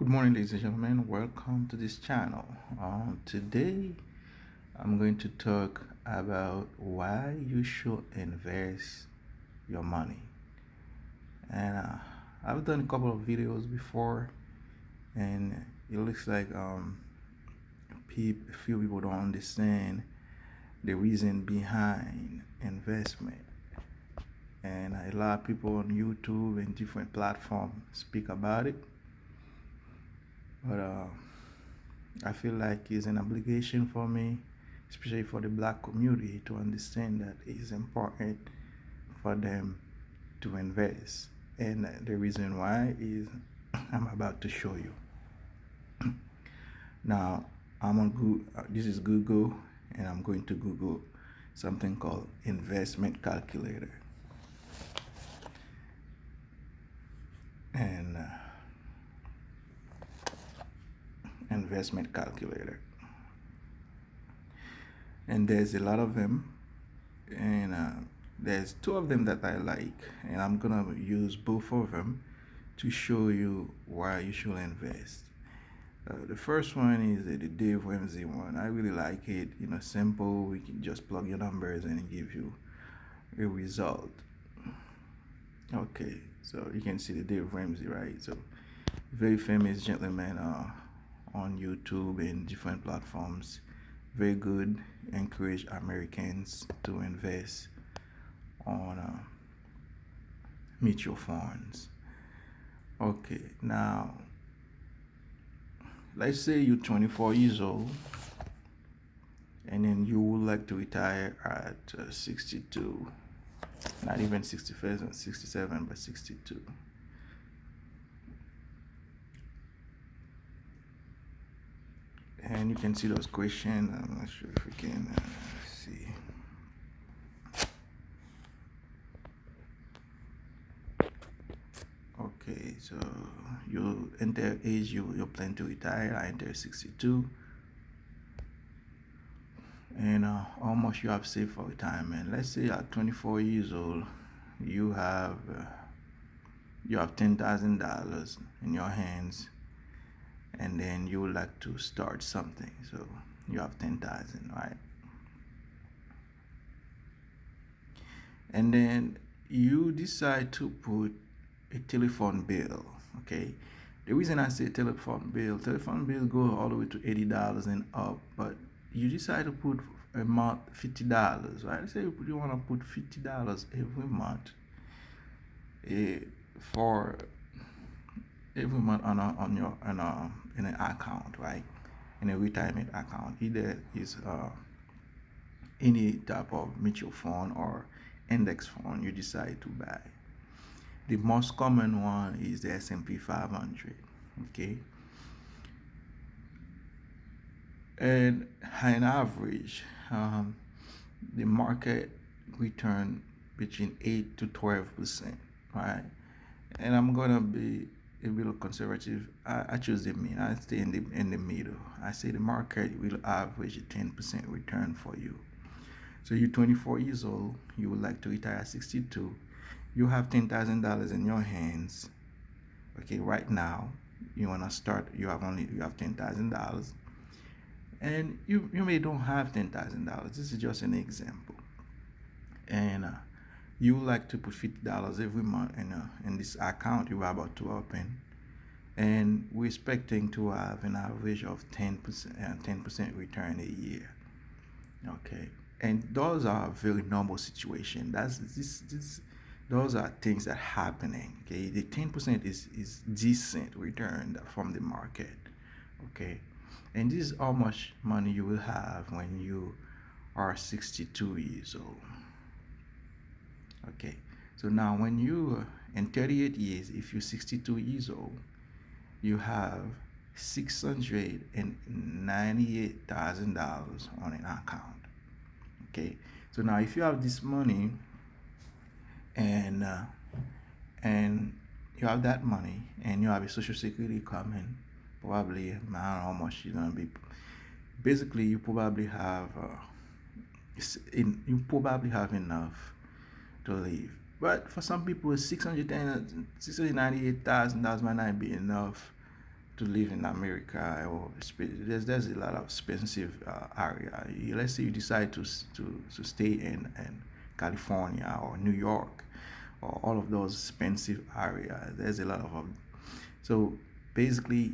Good morning, ladies and gentlemen. Welcome to this channel. Today, I'm going to talk about why you should invest your money. And I've done a couple of videos before, and it looks like a few people don't understand the reason behind investment. And a lot of people on YouTube and different platforms speak about it, but I feel like it's an obligation for me, especially for the black community, to understand that it's important for them to invest. And the reason why is I'm about to show you. Now, I'm on Google. This is Google, and I'm going to Google something called investment calculator. And investment calculator. And there's a lot of them, and there's two of them that I like, and I'm gonna use both of them to show you why you should invest. The first one is the Dave Ramsey one. I really like it. Simple. We can just plug your numbers and it give you a result. Okay, so you can see the Dave Ramsey, right? So very famous gentleman on YouTube and different platforms. Very good. Encourage Americans to invest on mutual funds. Okay, now let's say you're 24 years old and then you would like to retire at 62, not even 67, but 62. And you can see those questions. I'm not sure if we can see. Okay, so you enter age, you plan to retire. I enter 62. And how much you have saved for retirement. Let's say at 24 years old, you have $10,000 in your hands, and then you would like to start something. So you have 10,000, right? And then you decide to put a telephone bill. Okay, the reason I say telephone bill go all the way to $80 and up, but you decide to put a month $50, right? Let's say you want to put $50 every month, for every month in an account, right? In a retirement account, either is any type of mutual fund or index fund you decide to buy. The most common one is the S&P 500. Okay, and on average, the market return between 8 to 12%, right? And I'm gonna be a little conservative. I choose the mean. I stay in the middle. I say the market will average a 10% return for you. So you're 24 years old. You would like to retire at 62. You have $10,000 in your hands. Okay, right now you wanna start. You have $10,000, and you may don't have $10,000. This is just an example, and you would like to put $50 every month in this account you are about to open, and we're expecting to have an average of 10% return a year. Okay, and those are very normal situation. Those are things that happening. Okay, the 10% is decent return from the market. Okay, and this is how much money you will have when you are 62 years old. Okay, so now when you in 38 years, if you're 62 years old, you have $698,000 on an account. Okay, so now if you have this money, and you have that money, and you have a social security coming, probably I don't know how much you're gonna be. Basically, you probably have enough to live. But for some people, $698,000 might not be enough to live in America, or there's a lot of expensive area. Let's say you decide to stay in California or New York, or all of those expensive areas. There's a lot of them. So basically,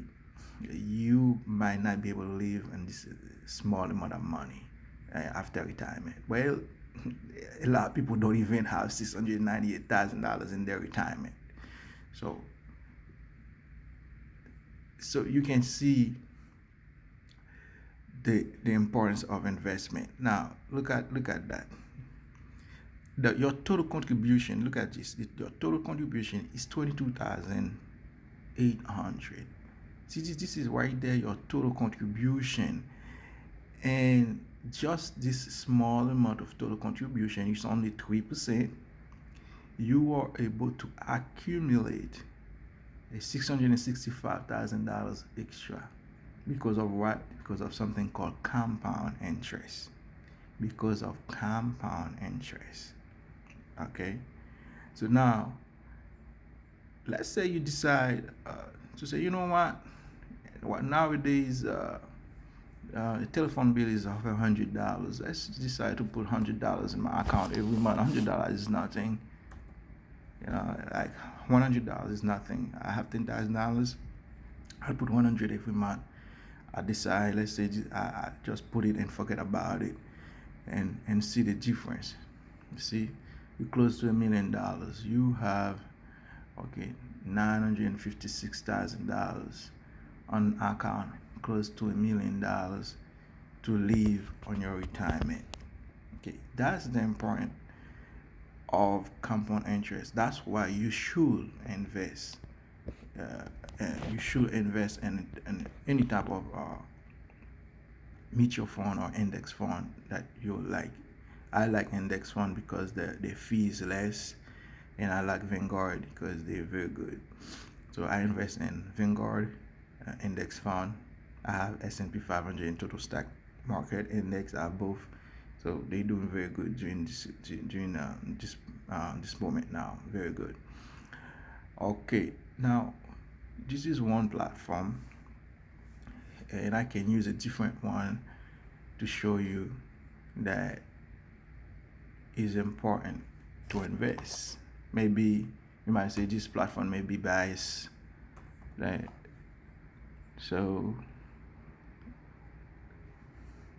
you might not be able to live on this small amount of money after retirement. Well, a lot of people don't even have $698,000 in their retirement. So you can see the importance of investment. Now look at that. Your total contribution. Look at this. Your total contribution is 22,800. See, this is right there. Your total contribution, and just this small amount of total contribution is only 3%. You are able to accumulate a $665,000 extra. Because of what? Because of something called compound interest. Because of compound interest. Okay? So now, let's say you decide to say, you know what nowadays, the telephone bill is of $100. Let's decide to put $100 in my account every month. $100 is nothing. Like $100 is nothing. I have $10,000. I'll put 100 every month. I decide, let's say, I just put it and forget about it, and see the difference. You see, you're close to $1 million. You have, okay, $956,000 on account, close to $1 million to live on your retirement. Okay, that's the important of compound interest. That's why you should invest. You should invest in any type of mutual fund or index fund that you like. I like index fund because the fee is less, and I like Vanguard because they're very good. So I invest in Vanguard index fund. I have S&P 500 and total stock market index. I have both, so they're doing very good during this moment now. Very good. Okay, now this is one platform, and I can use a different one to show you that it's important to invest. Maybe you might say this platform may be biased, right? So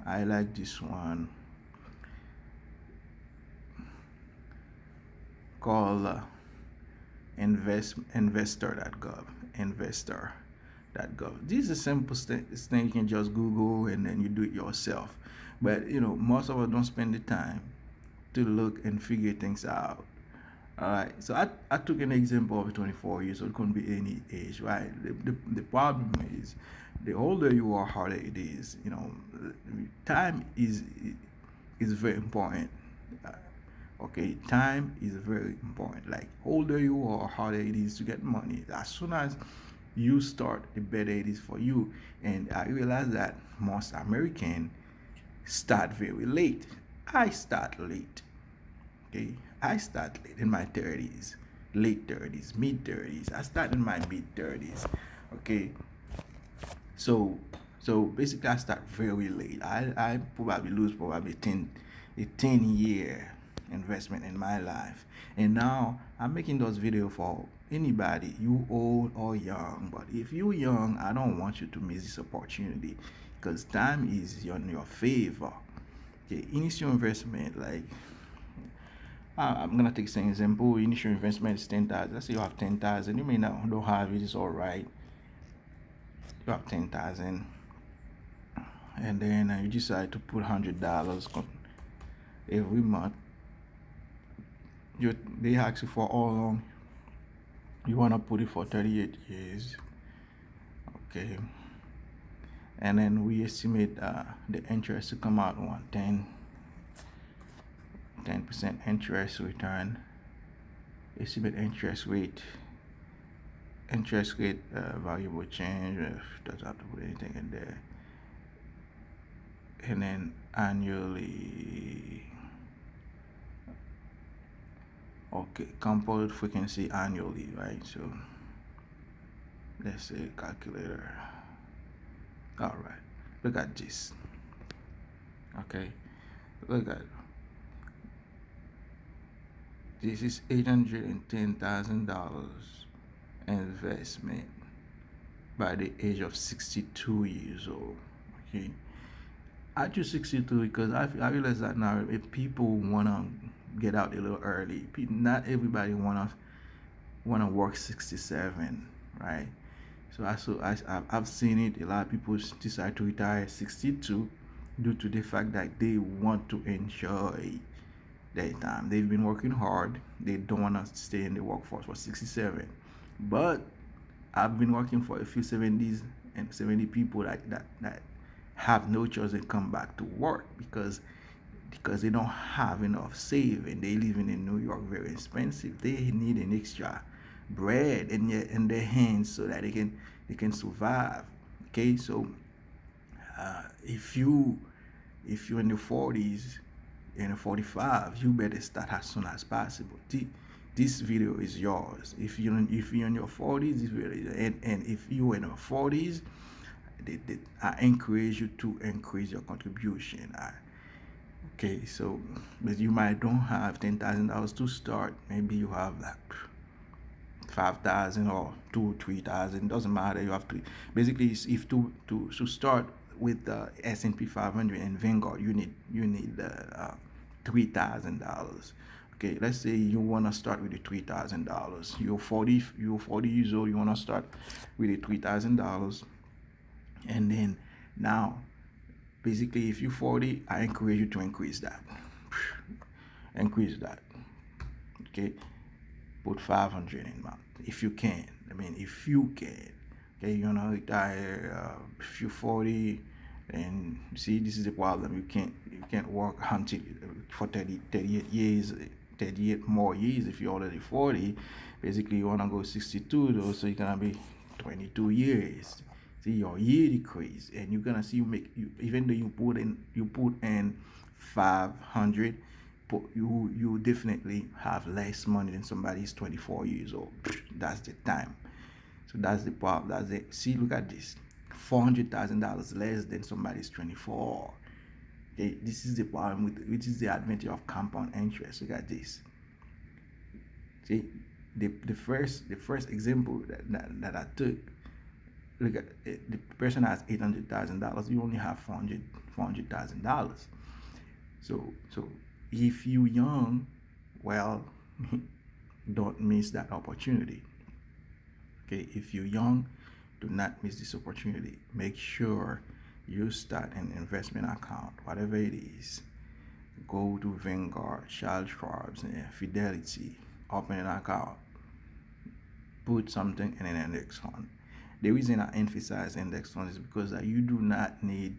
I like this one called investor.gov. Investor.gov. This is a simple thing you can just Google and then you do it yourself. But most of us don't spend the time to look and figure things out. All right. So I took an example of a 24 years old. It couldn't be any age, right? The problem is, the older you are, harder it is. Time is very important. Okay, time is very important. Like, older you are, harder it is to get money. As soon as you start, the better it is for you. And I realize that most Americans start very late. I start late. Okay, I start late in my 30s, late 30s, mid 30s. I start in my mid 30s. Okay, so basically I start very late. I probably lose probably a 10-year investment in my life, and now I'm making those videos for anybody, you old or young. But if you're young, I don't want you to miss this opportunity, because time is in your favor. Okay, initial investment, like, I'm gonna take an example. Initial investment is 10,000. Let's say you have 10,000. You may not don't have it. It's all right. You have 10,000, and then you decide to put $100 every month. They ask you for how long you wanna put it for. 38 years. Okay, and then we estimate the interest to come out on 10% interest return. Estimate interest rate, variable change, doesn't have to put anything in there, and then annually. Okay, compound frequency annually, right? So let's say calculator. All right, look at this. Okay, look at this is $810,000 investment by the age of 62 years old. Okay, I choose 62 because I realize that now if people wanna get out a little early, not everybody wanna work 67, right? I've seen it. A lot of people decide to retire at 62 due to the fact that they want to enjoy their time. They've been working hard. They don't want to stay in the workforce for 67. But I've been working for a few 70s and 70 people that have no choice and come back to work because they don't have enough saving. They living in New York, very expensive. They need an extra bread in their hands so that they can survive. Okay, so if you're in the 40s and 45, you better start as soon as possible. This video is yours. If you're in your 40s, this video, and if you're in your 40s, I encourage you to increase your contribution. Okay, so but you might don't have $10,000 to start. Maybe you have like 5,000 or 3,000. Doesn't matter. You have to basically if to start with the S&P 500 and Vanguard, you need $3,000. Okay, let's say you want to start with the $3,000. You're 40 years old. You want to start with the $3,000, and then now basically if you're 40, I encourage you to increase that. Increase that. Okay, put 500 in month if you can. I mean, if you can. Okay, you're gonna retire if you're 40, and see this is the problem. You can't work until for 38 years, 38 more years if you're already 40. Basically, you wanna go 62 though, so you're gonna be 22 years. See your year decrease, and you're gonna see even though you put in 500, but you definitely have less money than somebody who's 24 years old. That's the time. So that's the problem. That's it. See, look at this. $400,000 less than somebody's 24. Okay, this is the problem which is the advantage of compound interest. Look at this. See, the first example that I took. Look at it, the person has $800,000. You only have $400,000. So if you young, well, don't miss that opportunity. Okay, if you're young, do not miss this opportunity. Make sure you start an investment account, whatever it is. Go to Vanguard, Charles Schwab's, and Fidelity, open an account, put something in an index fund. The reason I emphasize index funds is because you do not need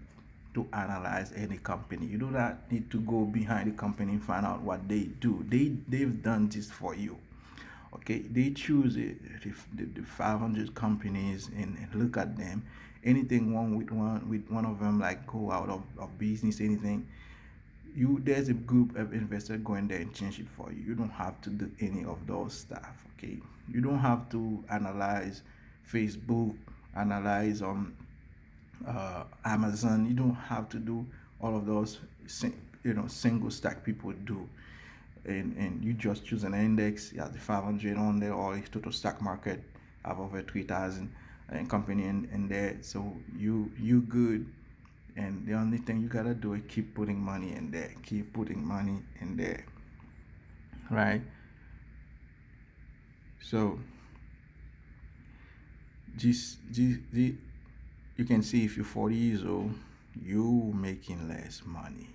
to analyze any company. You do not need to go behind the company and find out what they do. They've done this for you. Okay, they choose the 500 companies and look at them. Anything wrong with one of them, like go out of business, anything, there's a group of investors going there and change it for you. You don't have to do any of those stuff. Okay, you don't have to analyze Facebook, analyze Amazon. You don't have to do all of those single stack people do. And you just choose an index. You have the 500 on there, or if total stock market have over 3,000 and company in there, so you good. And the only thing you gotta do is keep putting money in there, right? So the you can see if you're 40 years old, you making less money.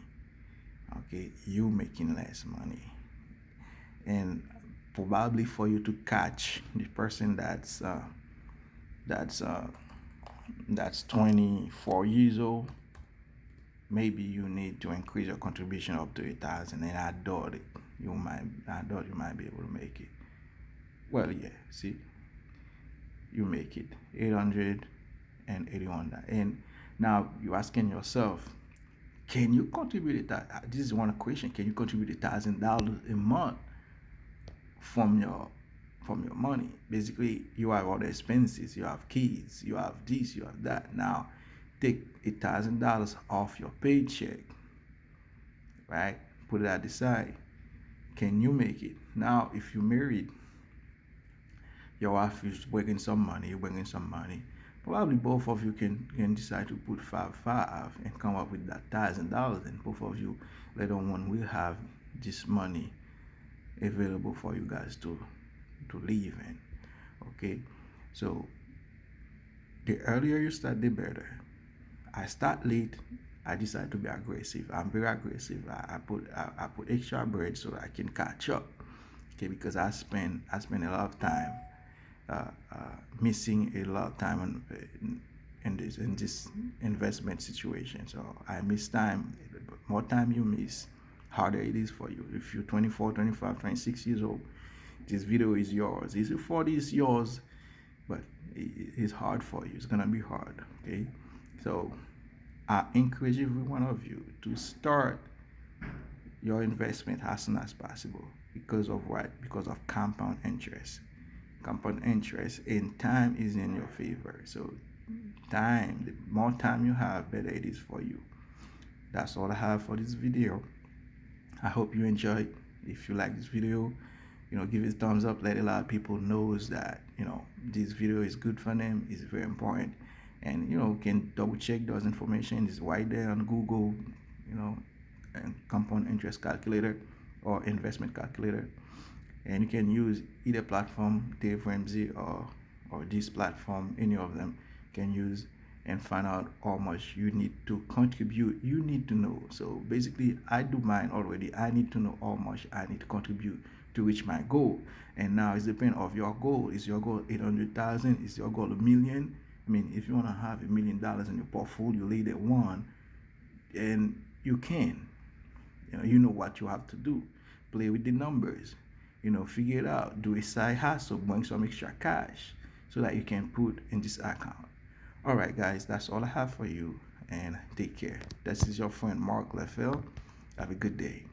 Okay, you making less money, and probably for you to catch the person that's 24 years old, maybe you need to increase your contribution up to 1,000, and I doubt you might be able to make it. Well, yeah, see, you make it 881. And now you're asking yourself, can you contribute that? This is one question. Can you contribute $1,000 a month from from your money. Basically, you have other expenses, you have kids, you have this, you have that. Now, take $1,000 off your paycheck, right? Put it at the side. Can you make it? Now, if you're married, your wife is bringing some money, you're bringing some money. Probably both of you can decide to put five and come up with that $1,000, and both of you later on will have this money available for you guys to live in. Okay, so the earlier you start, the better. I start late. I decide to be aggressive. I'm very aggressive. I put extra bread so that I can catch up. Okay, because I spend a lot of time uh, missing a lot of time in this investment situation. So I miss time. More time you miss, harder it is for you. If you're 24, 25, 26 years old, this video is yours. If you're 40, it's yours, but it's hard for you. It's gonna be hard. Okay, so I encourage every one of you to start your investment as soon as possible. Because of what? Because of compound interest. Compound interest and time is in your favor. So time, the more time you have, better it is for you. That's all I have for this video. I hope you enjoyed. If you like this video, give it a thumbs up. Let a lot of people knows that this video is good for them. It's very important, and can double check those information. Is right there on Google, and compound interest calculator or investment calculator, and you can use either platform, Dave Ramsey or this platform. Any of them can use and find out how much you need to contribute. You need to know. So basically, I do mine already. I need to know how much I need to contribute to reach my goal. And now it's depend of your goal. Is your goal 800,000? Is your goal a million? I mean, if you want to have $1 million in your portfolio later one, and you can, you know what you have to do. Play with the numbers. Figure it out. Do a side hustle. Bring some extra cash so that you can put in this account. All right, guys, that's all I have for you, and take care. This is your friend Mark Leffel. Have a good day.